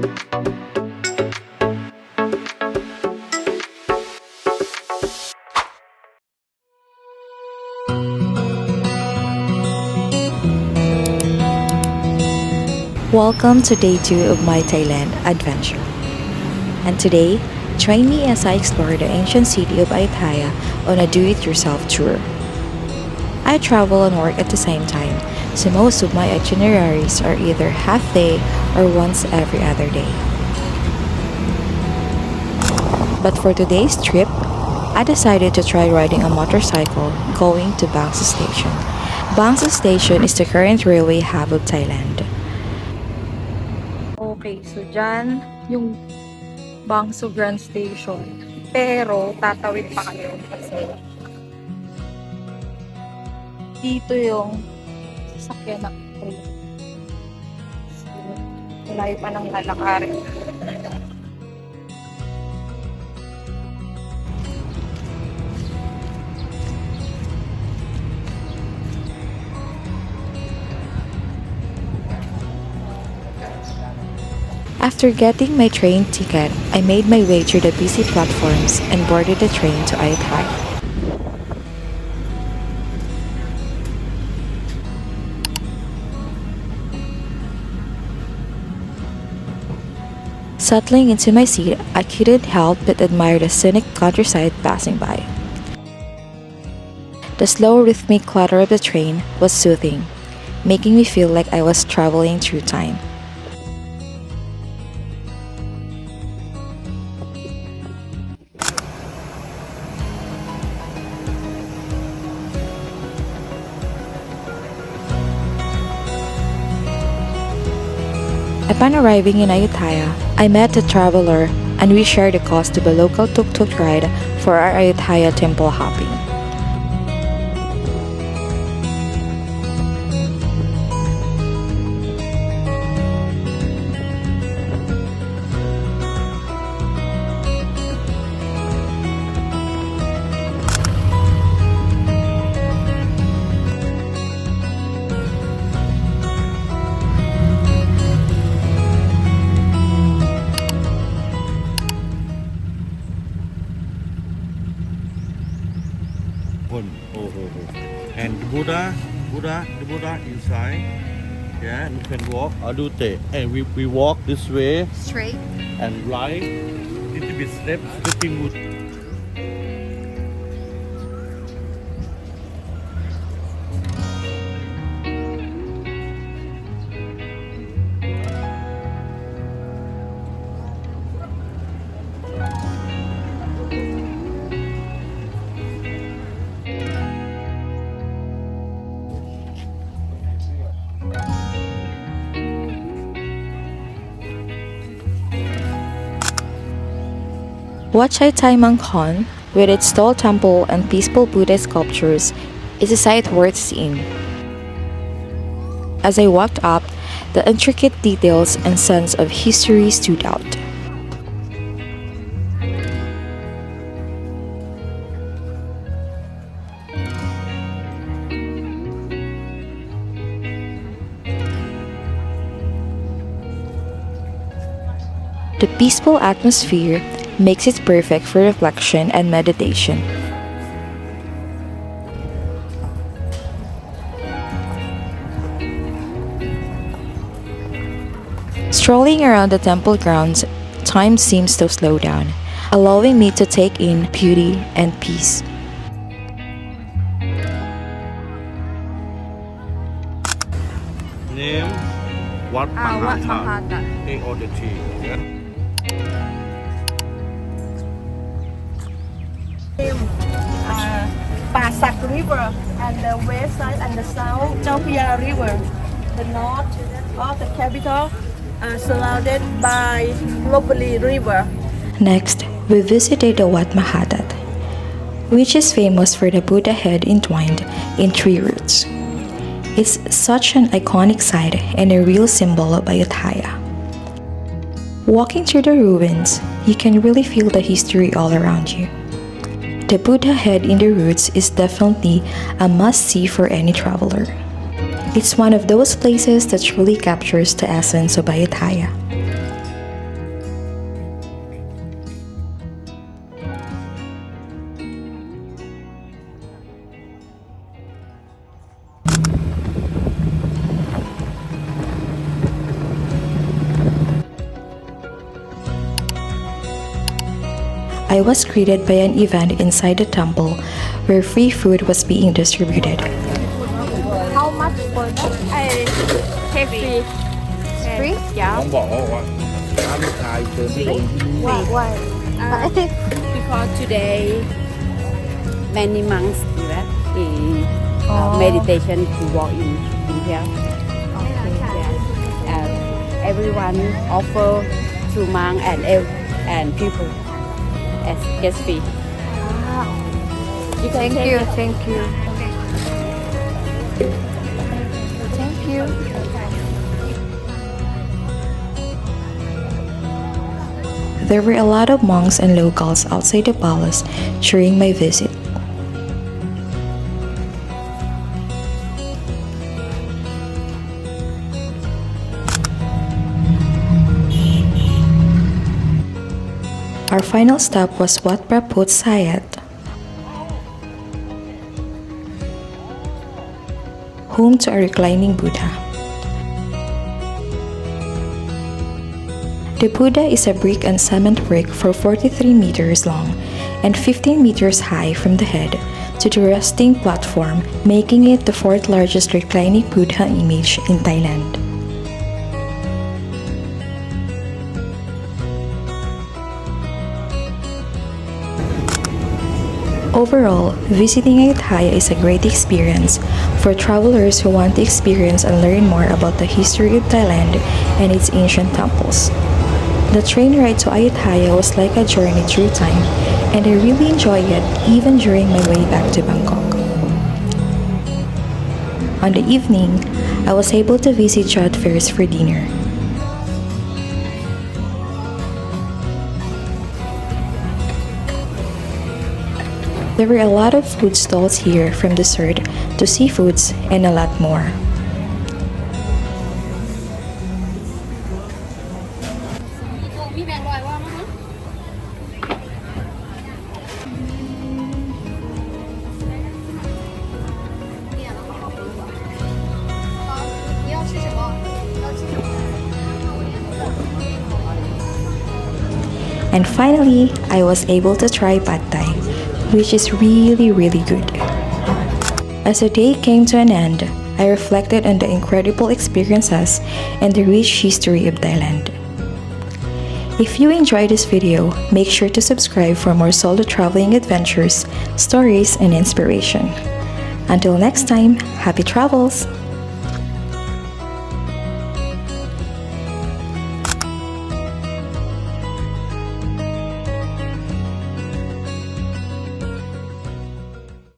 Welcome to day 2 of my Thailand adventure. And today, join me as I explore the ancient city of Ayutthaya on a do-it-yourself tour. I travel and work at the same time, so most of my itineraries are either half day or once every other day. But for today's trip, I decided to try riding a motorcycle going to Bangsa Station. Bangsa Station is the current railway hub of Thailand. Okay, so dyan yung Bangso Grand Station. Pero, tatawid pa kayo kasi dito yung sasakyan ng train. So, malayo pa ng lalakarin. After getting my train ticket, I made my way through the busy platforms and boarded the train to Ayutthaya. Settling into my seat, I couldn't help but admire the scenic countryside passing by. The slow rhythmic clatter of the train was soothing, making me feel like I was traveling through time. Upon arriving in Ayutthaya, I met a traveler and we shared the cost of a local tuk-tuk ride for our Ayutthaya temple hopping. And the Buddha inside. Yeah, you can walk. Ayutthaya. And we walk this way Straight. and right. Little bit stepping wood. Wat Chai Thai Mangkon, with its tall temple and peaceful Buddha sculptures, is a sight worth seeing. As I walked up, the intricate details and sense of history stood out. The peaceful atmosphere makes it perfect for reflection and meditation. Strolling around the temple grounds, time seems to slow down, allowing me to take in beauty and peace. Name Wat Mahata. A-O-D-T. Yeah. Pasak River and the west side and the south Chao River. The north of the capital are surrounded by Lopburi River. Next, we visited the Wat Mahatat, which is famous for the Buddha head entwined in tree roots. It's such an iconic site and a real symbol of Ayutthaya. Walking through the ruins, you can really feel the history all around you. The Buddha head in the roots is definitely a must-see for any traveler. It's one of those places that truly captures the essence of Ayutthaya. I was greeted by an event inside the temple where free food was being distributed. How much for that? I take free. Free? Yeah. ต้องบอกว่าร้านชายเชิญที่นี่ Why? Because today many monks in Oh. meditation to walk in here. Yeah. And everyone offer to monk and people as guest fee. You can Thank take you, it. thank you. Thank you. There were a lot of monks and locals outside the palace during my visit. Our final stop was Wat Praput Sayat, home to a reclining Buddha. The Buddha is a brick and cement brick for 43 meters long and 15 meters high from the head to the resting platform, making it the fourth largest reclining Buddha image in Thailand. Overall, visiting Ayutthaya is a great experience for travelers who want to experience and learn more about the history of Thailand and its ancient temples. The train ride to Ayutthaya was like a journey through time, and I really enjoyed it even during my way back to Bangkok. On the evening, I was able to visit Chowd Fairs for dinner. There were a lot of food stalls here, from dessert to seafoods and a lot more. And finally, I was able to try pad thai, which is really good. As the day came to an end, I reflected on the incredible experiences and the rich history of Thailand. If you enjoyed this video, make sure to subscribe for more solo traveling adventures, stories, and inspiration. Until next time, happy travels!